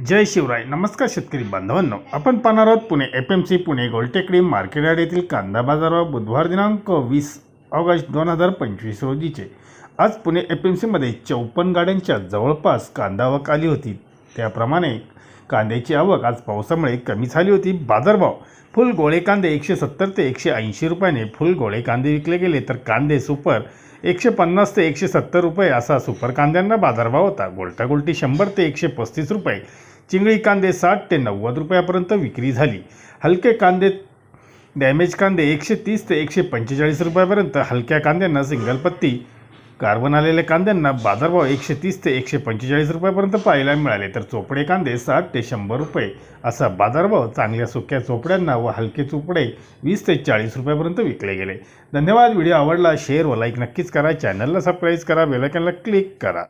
जय शिवराय. नमस्कार शेतकरी बांधवांनो, आपण पाहणार आहोत Pune FMC Pune Goltekdi market yard येथील कांदा बाजारावर बुधवार दिनांक 20 ऑगस्ट 2025 रोजीचे. आज पुणे FMC मध्ये 54 गाड्यांच्या जवळपास कांदा आवक आली होती. त्याप्रमाणे कांद्याची आवक आज पावसामुळे कमी झाली होती. बाजारभाव फुल गोळे कांदे 170 ते 180 रुपयाने फुल गोळे कांदे विकले गेले, तर कांदे सुपर 150 ते 170 रुपये असा सुपर कांद्यांना बाजारभाव होता. गोल्टा गोल्टी 100 ते 135 रुपये, चिंगळी कांदे 60 ते 90 रुपयापर्यंत विक्री झाली. हलके कांदे डॅमेज कांदे 130 ते 145 रुपयापर्यंत, हलक्या कांद्यांना सिंगल पत्ती कार्बन आलेल्या कांद्यांना बाजारभाव 130 ते 145 रुपयापर्यंत पाहायला मिळाले, तर चोपडे कांदे 60 ते 100 रुपये असा बाजारभाव चांगल्या सुक्या चोपड्यांना व हलके चोपडे 20 ते 40 रुपयापर्यंत विकले गेले. धन्यवाद. व्हिडिओ आवडला शेअर व लाईक नक्कीच करा. चॅनलला सबस्क्राईब करा, बेल आयकॉनला क्लिक करा.